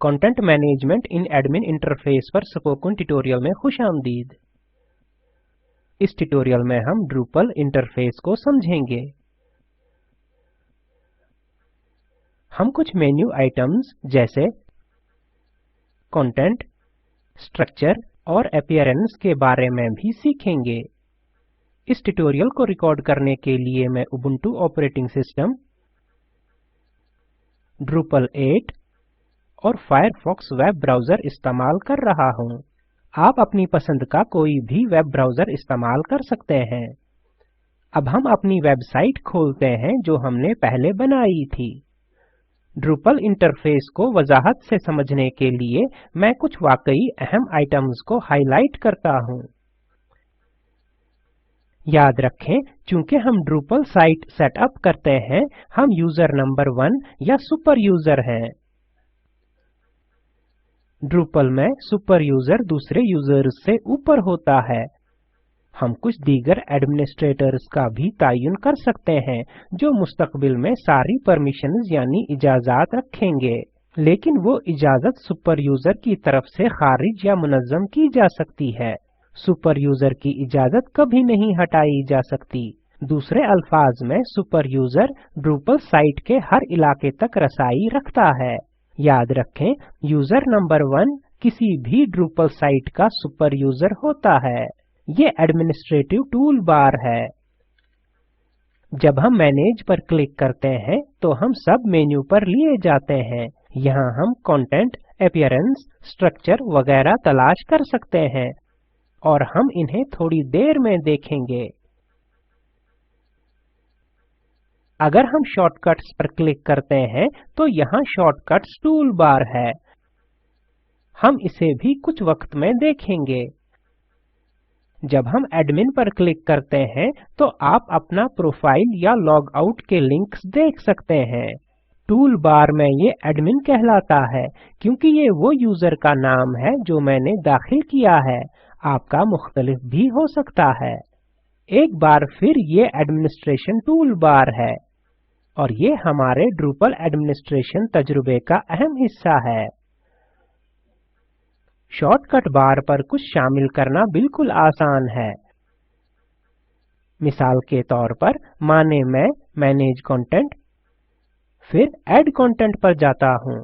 Content management इन admin interface पर spoken tutorial में खुशामदीद। इस ट्यूटोरियल में हम ड्रूपल इंटरफेस को समझेंगे। हम कुछ मेन्यू आइटम्स जैसे कंटेंट, स्ट्रक्चर और अपीयरेंस के बारे में भी सीखेंगे। इस ट्यूटोरियल को रिकॉर्ड करने के लिए मैं उबुंटू ऑपरेटिंग सिस्टम, ड्रूपल 8 और फायरफॉक्स वेब ब्राउज़र इस्तेमाल कर रहा हूँ। आप अपनी पसंद का कोई भी वेब ब्राउज़र इस्तेमाल कर सकते हैं। अब हम अपनी वेबसाइट खोलते हैं जो हमने पहले बनाई थी। ड्रूपल इंटरफेस को वजाहत से समझने के लिए मैं कुछ वाकई अहम आइटम्स को हाइलाइट करता हूँ। याद रखें, चूंकि हम ड्रूपल साइट सेटअप करते हैं, हम यूजर नंबर 1 या सुपर यूजर हैं। ड्रूपल में सुपर यूजर दूसरे यूजर्स से ऊपर होता है। हम कुछ दीगर एडमिनिस्ट्रेटर्स का भी तयन कर सकते हैं जो मुस्तकबिल में सारी परमिशंस यानी इजाज़त रखेंगे, लेकिन वो इजाज़त सुपर यूजर की तरफ से खारिज या मुनज़्ज़म की जा सकती है। सुपर यूजर की इजाज़त कभी नहीं हटाई जा सकती। दूसरे अल्फाज में सुपर यूजर ड्रूपल साइट के हर इलाके तक रसाई रखता है। याद रखें, यूजर नंबर 1 किसी भी ड्रूपल साइट का सुपर यूजर होता है। ये एडमिनिस्ट्रेटिव टूल बार है। जब हम मैनेज पर क्लिक करते हैं तो हम सब मेन्यू पर लिए जाते हैं। यहाँ हम कंटेंट, अपीयरेंस, स्ट्रक्चर वगैरह तलाश कर सकते हैं और हम इन्हें थोड़ी देर में देखेंगे। अगर हम शॉर्टकट्स पर क्लिक करते हैं तो यहाँ शॉर्टकट्स टूल बार है। हम इसे भी कुछ वक्त में देखेंगे। जब हम एडमिन पर क्लिक करते हैं तो आप अपना प्रोफाइल या लॉग आउट के लिंक्स देख सकते हैं। टूल बार में ये एडमिन कहलाता है क्योंकि ये वो यूजर का नाम है जो मैंने दाखिल किया है। आपका मुख्तलिफ भी हो सकता है। एक बार फिर ये एडमिनिस्ट्रेशन टूल बार है और ये हमारे ड्रूपल एडमिनिस्ट्रेशन तजुर्बे का अहम हिस्सा है। शॉर्टकट बार पर कुछ शामिल करना बिल्कुल आसान है। मिसाल के तौर पर माने मैं मैनेज कंटेंट, फिर ऐड कंटेंट पर जाता हूँ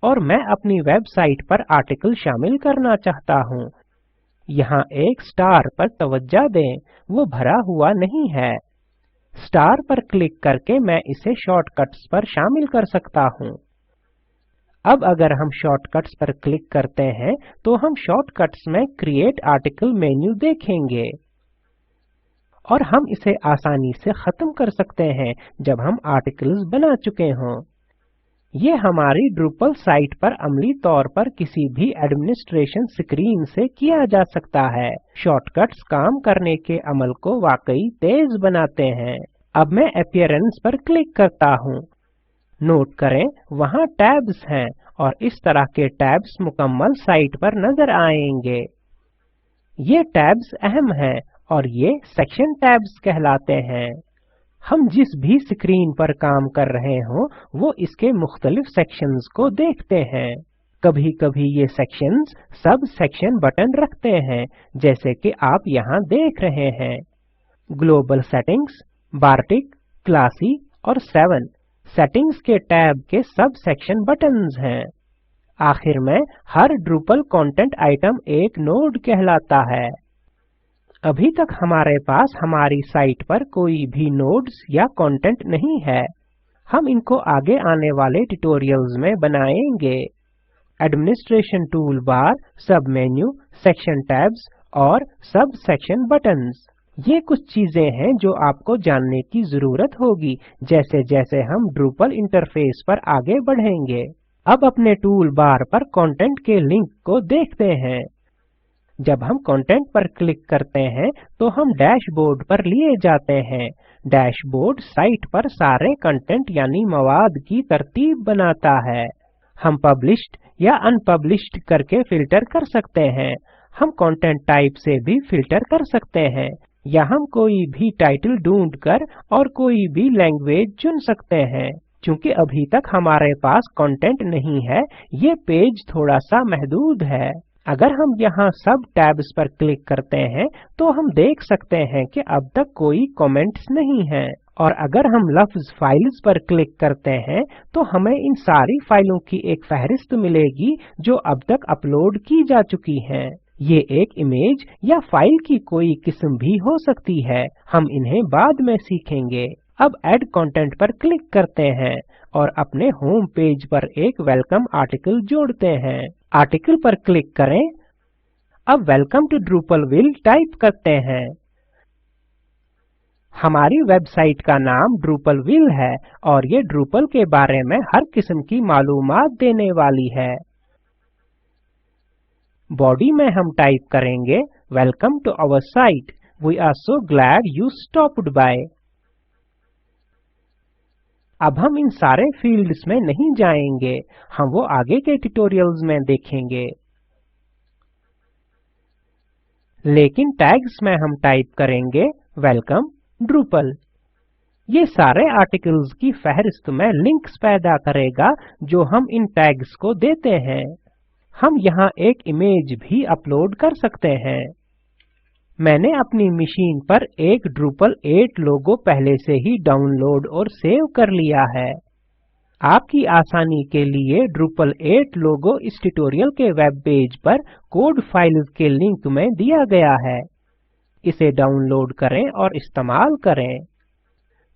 और मैं अपनी वेबसाइट पर आर्टिकल शामिल करना चाहता हूँ। यहाँ एक स्टार पर तवज्जो दें, वो भरा हुआ नहीं है। स्टार पर क्लिक करके मैं इसे शॉर्टकट्स पर शामिल कर सकता हूँ। अब अगर हम शॉर्टकट्स पर क्लिक करते हैं तो हम शॉर्टकट्स में क्रिएट आर्टिकल मेन्यू देखेंगे और हम इसे आसानी से खत्म कर सकते हैं जब हम आर्टिकल्स बना चुके हों। ये हमारी ड्रूपल साइट पर अमली तौर पर किसी भी एडमिनिस्ट्रेशन स्क्रीन से किया जा सकता है। शॉर्टकट्स काम करने के अमल को वाकई तेज बनाते हैं। अब मैं अपीयरेंस पर क्लिक करता हूँ। नोट करें, वहाँ टैब्स हैं और इस तरह के टैब्स मुकम्मल साइट पर नजर आएंगे। ये टैब्स अहम हैं और ये सेक्शन टैब्स कहलाते हैं। हम जिस भी स्क्रीन पर काम कर रहे हों वो इसके मुख्तलिफ सेक्शंस को देखते हैं। कभी-कभी ये सेक्शंस सब सेक्शन बटन रखते हैं, जैसे कि आप यहाँ देख रहे हैं। ग्लोबल सेटिंग्स, बार्टिक, क्लासी और 7 सेटिंग्स के टैब के सब सेक्शन बटन्स हैं। आखिर में हर ड्रूपल कंटेंट आइटम एक नोड कहलाता है। अभी तक हमारे पास हमारी साइट पर कोई भी नोड्स या कंटेंट नहीं है। हम इनको आगे आने वाले ट्यूटोरियल्स में बनाएंगे। एडमिनिस्ट्रेशन टूल बार, सब मेन्यू, सेक्शन टैब्स और सब सेक्शन बटन्स, ये कुछ चीजें हैं जो आपको जानने की जरूरत होगी जैसे जैसे हम ड्रूपल इंटरफेस पर आगे बढ़ेंगे। अब अपने टूल बार पर कंटेंट के लिंक को देखते हैं। जब हम कंटेंट पर क्लिक करते हैं तो हम डैशबोर्ड पर लिए जाते हैं। डैशबोर्ड साइट पर सारे कंटेंट यानी मवाद की तरतीब बनाता है। हम पब्लिश्ड या अनपब्लिश्ड करके फिल्टर कर सकते हैं। हम कंटेंट टाइप से भी फिल्टर कर सकते हैं या हम कोई भी टाइटल ढूंढकर और कोई भी लैंग्वेज चुन सकते हैं। चूंकि अभी तक हमारे पास कंटेंट नहीं है, ये पेज थोड़ा सा महदूद है। अगर हम यहाँ सब टैब्स पर क्लिक करते हैं तो हम देख सकते हैं कि अब तक कोई कमेंट्स नहीं हैं। और अगर हम लफ्ज फाइल्स पर क्लिक करते हैं तो हमें इन सारी फाइलों की एक फहरिस्त मिलेगी जो अब तक अपलोड की जा चुकी हैं। ये एक इमेज या फाइल की कोई किस्म भी हो सकती है, हम इन्हें बाद में सीखेंगे। अब ऐड कंटेंट पर क्लिक करते हैं और अपने होम पेज पर एक वेलकम आर्टिकल जोड़ते हैं। आर्टिकल पर क्लिक करें। अब वेलकम टू ड्रूपलविल टाइप करते हैं। हमारी वेबसाइट का नाम ड्रूपलविल है और ये ड्रूपल के बारे में हर किस्म की मालूमात देने वाली है। बॉडी में हम टाइप करेंगे welcome to our site, we are so glad you stopped by. अब हम इन सारे फील्ड्स में नहीं जाएंगे, हम वो आगे के ट्यूटोरियल्स में देखेंगे। लेकिन टैग्स में हम टाइप करेंगे वेलकम ड्रूपल। ये सारे आर्टिकल्स की फहरिस्त में लिंक्स पैदा करेगा जो हम इन टैग्स को देते हैं। हम यहाँ एक इमेज भी अपलोड कर सकते हैं। मैंने अपनी मशीन पर एक Drupal 8 लोगो पहले से ही डाउनलोड और सेव कर लिया है। आपकी आसानी के लिए Drupal 8 लोगो इस ट्यूटोरियल के वेब पेज पर कोड फाइल्स के लिंक में दिया गया है। इसे डाउनलोड करें और इस्तेमाल करें।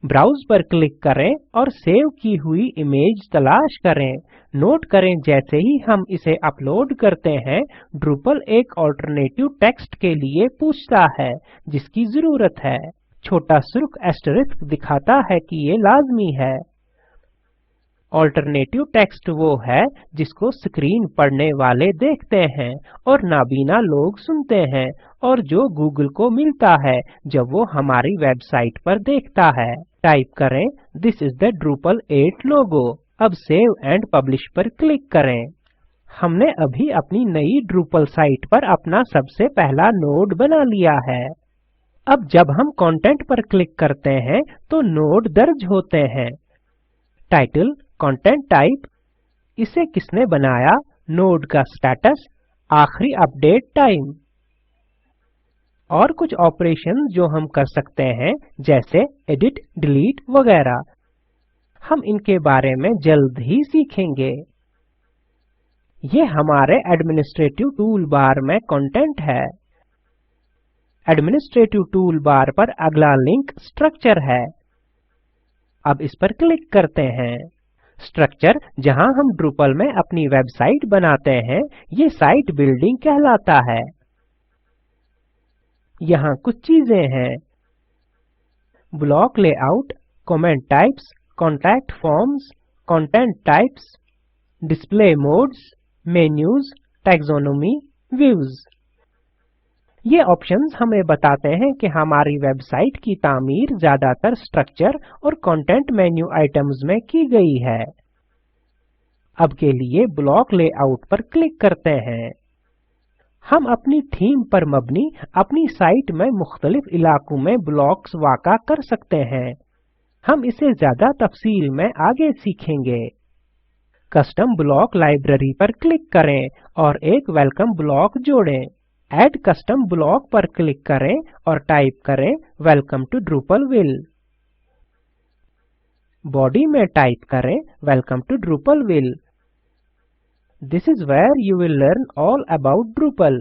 ब्राउज पर क्लिक करें और सेव की हुई इमेज तलाश करें। नोट करें जैसे ही हम इसे अपलोड करते हैं, Drupal एक अल्टरनेटिव टेक्स्ट के लिए पूछता है जिसकी जरूरत है। छोटा सुर्ख एस्टेरिस्क दिखाता है कि ये लाजमी है। अल्टरनेटिव टेक्स्ट वो है जिसको स्क्रीन पढ़ने वाले देखते हैं और नाबीना लोग सुनते हैं और जो गूगल को मिलता है जब वो हमारी वेबसाइट पर देखता है। टाइप करें दिस इज द Drupal 8 लोगो। अब सेव एंड पब्लिश पर क्लिक करें। हमने अभी अपनी नई Drupal साइट पर अपना सबसे पहला नोड बना लिया है। अब जब हम कंटेंट पर क्लिक करते हैं तो नोड दर्ज होते हैं। टाइटल, कंटेंट टाइप, इसे किसने बनाया, नोड का स्टेटस, आखिरी अपडेट टाइम और कुछ ऑपरेशन जो हम कर सकते हैं जैसे एडिट, डिलीट वगैरह। हम इनके बारे में जल्द ही सीखेंगे। ये हमारे एडमिनिस्ट्रेटिव टूल बार में कंटेंट है। एडमिनिस्ट्रेटिव टूल बार पर अगला लिंक स्ट्रक्चर है। अब इस पर क्लिक करते हैं। स्ट्रक्चर जहां हम Drupal में अपनी वेबसाइट बनाते हैं, ये साइट बिल्डिंग कहलाता है। यहाँ कुछ चीजें हैं। Block layout, comment types, contact forms, content types, display modes, menus, taxonomy, views. ये ऑप्शंस हमें बताते हैं कि हमारी वेबसाइट की तामीर ज्यादातर स्ट्रक्चर और कंटेंट मेन्यू आइटम्स में की गई है। अब के लिए ब्लॉक लेआउट पर क्लिक करते हैं। हम अपनी थीम पर मबनी अपनी साइट में मुख्तलिफ इलाकों में ब्लॉक्स वाक़ा कर सकते हैं। हम इसे ज्यादा तफसील में आगे सीखेंगे। कस्टम ब्लॉक लाइब्रेरी पर क्लिक करें और एक वेलकम ब्लॉक जोड़ें। ऐड कस्टम ब्लॉक पर क्लिक करें और टाइप करें वेलकम टू Drupalville। बॉडी में टाइप करें welcome to Drupalville। This is where you will learn all about Drupal।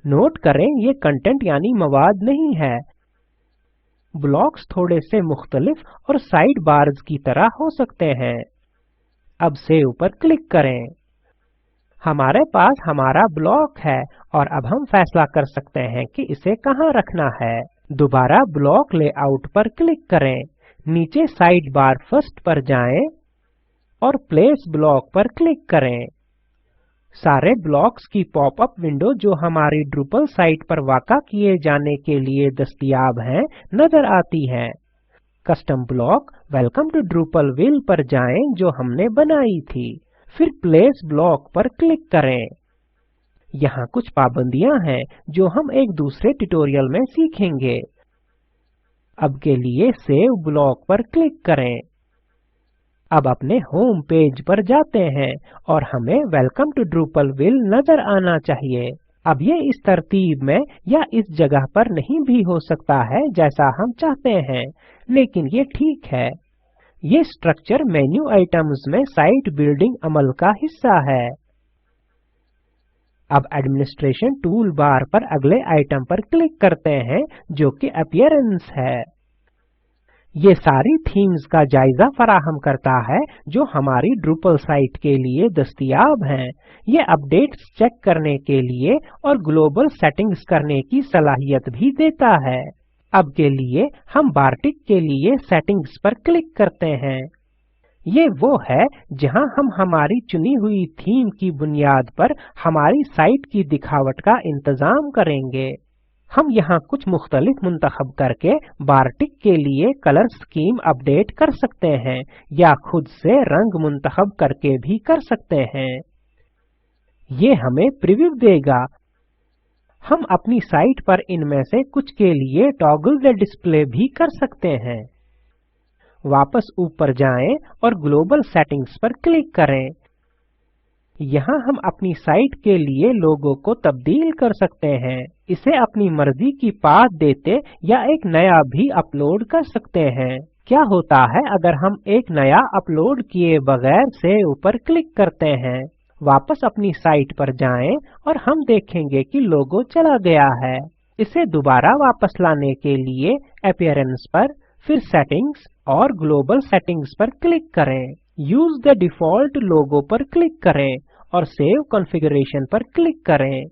Note करें ये कंटेंट यानी मवाद नहीं है। ब्लॉक्स थोड़े से मुख्तलिफ और साइड बार्स की तरह हो सकते हैं। अब सेव पर क्लिक करें। हमारे पास हमारा ब्लॉक है और अब हम फैसला कर सकते हैं कि इसे कहाँ रखना है। दोबारा ब्लॉक लेआउट पर क्लिक करें। नीचे साइड बार फर्स्ट पर जाएं और प्लेस ब्लॉक पर क्लिक करें। सारे ब्लॉक्स की पॉपअप विंडो जो हमारी Drupal साइट पर वाक़ा किए जाने के लिए दस्तयाब हैं नजर आती हैं। Custom block welcome to Drupalville पर जाएं जो हमने बनाई थी। फिर प्लेस ब्लॉक पर क्लिक करें। यहाँ कुछ पाबंदियां हैं जो हम एक दूसरे ट्यूटोरियल में सीखेंगे। अब के लिए सेव ब्लॉक पर क्लिक करें। अब अपने होम पेज पर जाते हैं और हमें वेलकम टू ड्रूपलविल नजर आना चाहिए। अब ये इस तरतीब में या इस जगह पर नहीं भी हो सकता है जैसा हम चाहते हैं, लेकिन ये ठीक है। ये स्ट्रक्चर मेन्यू आइटम्स में साइट बिल्डिंग अमल का हिस्सा है। अब एडमिनिस्ट्रेशन टूल बार पर अगले आइटम पर क्लिक करते हैं जो कि अपीयरेंस है। ये सारी थीम्स का जायजा फराहम करता है जो हमारी ड्रूपल साइट के लिए दस्तयाब हैं। ये अपडेट्स चेक करने के लिए और ग्लोबल सेटिंग्स करने की सलाहियत भी देता है। अब के लिए हम बार्टिक के लिए सेटिंग्स पर क्लिक करते हैं। ये वो है जहां हम हमारी चुनी हुई थीम की बुनियाद पर हमारी साइट की दिखावट का इंतजाम करेंगे। हम यहाँ कुछ मुख्तलिफ मुंतखब करके बार्टिक के लिए कलर स्कीम अपडेट कर सकते हैं या खुद से रंग मुंतखब करके भी कर सकते हैं। ये हमें प्रीव्यू देगा। हम अपनी साइट पर इनमें से कुछ के लिए टॉगल डिस्प्ले भी कर सकते हैं। वापस ऊपर जाएं और ग्लोबल सेटिंग्स पर क्लिक करें। यहाँ हम अपनी साइट के लिए लोगो को तब्दील कर सकते हैं। इसे अपनी मर्जी की पाथ देते या एक नया भी अपलोड कर सकते हैं। क्या होता है अगर हम एक नया अपलोड किए बगैर से ऊपर क्लिक करते हैं? वापस अपनी साइट पर जाएं और हम देखेंगे कि लोगो चला गया है। इसे दोबारा वापस लाने के लिए अपीयरेंस पर, फिर सेटिंग्स और ग्लोबल सेटिंग्स पर क्लिक करें। यूज द डिफॉल्ट लोगो पर क्लिक करें और सेव कॉन्फ़िगरेशन पर क्लिक करें।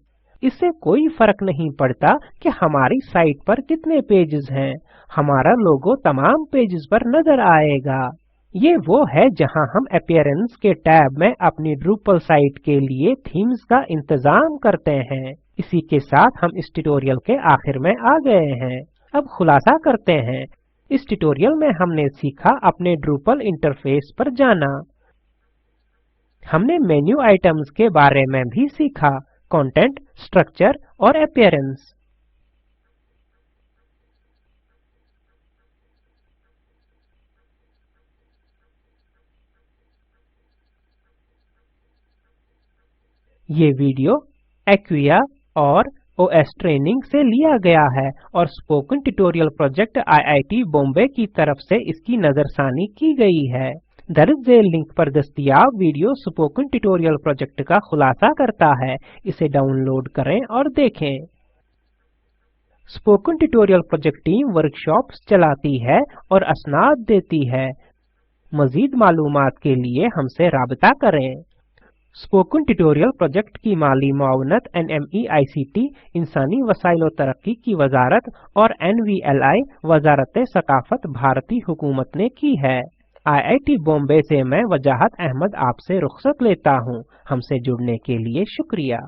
इससे कोई फर्क नहीं पड़ता कि हमारी साइट पर कितने पेजेस हैं, हमारा लोगो तमाम पेजेस पर नजर आएगा। ये वो है जहां हम अपीयरेंस के टैब में अपनी ड्रूपल साइट के लिए थीम्स का इंतजाम करते हैं। इसी के साथ हम इस ट्यूटोरियल के आखिर में आ गए हैं। अब खुलासा करते हैं। इस ट्यूटोरियल में हमने सीखा अपने ड्रूपल इंटरफेस पर जाना। हमने मेन्यू आइटम्स के बारे में भी सीखा, कंटेंट, स्ट्रक्चर और अपीयरेंस। ये वीडियो एक्विया और ओएस ट्रेनिंग से लिया गया है और spoken tutorial project IIT Bombay की तरफ से इसकी नजरसानी की गई है। दर्ज झेल लिंक पर दस्तयाब वीडियो स्पोकन ट्यूटोरियल प्रोजेक्ट का खुलासा करता है। इसे डाउनलोड करें और देखें। Spoken tutorial project team workshops चलाती है और असनाद देती है। मजीद मालूमात के लिए हमसे राबता करें। स्पोकन ट्यूटोरियल प्रोजेक्ट की माली मुआवनत NMEICT इंसानी वसाइल और तरक्की की वजारत और NVLI वजारत सकाफत भारतीय हुकूमत ने की है। IIT बॉम्बे से मैं वजाहत अहमद आपसे रुखसत लेता हूँ। हमसे जुड़ने के लिए शुक्रिया।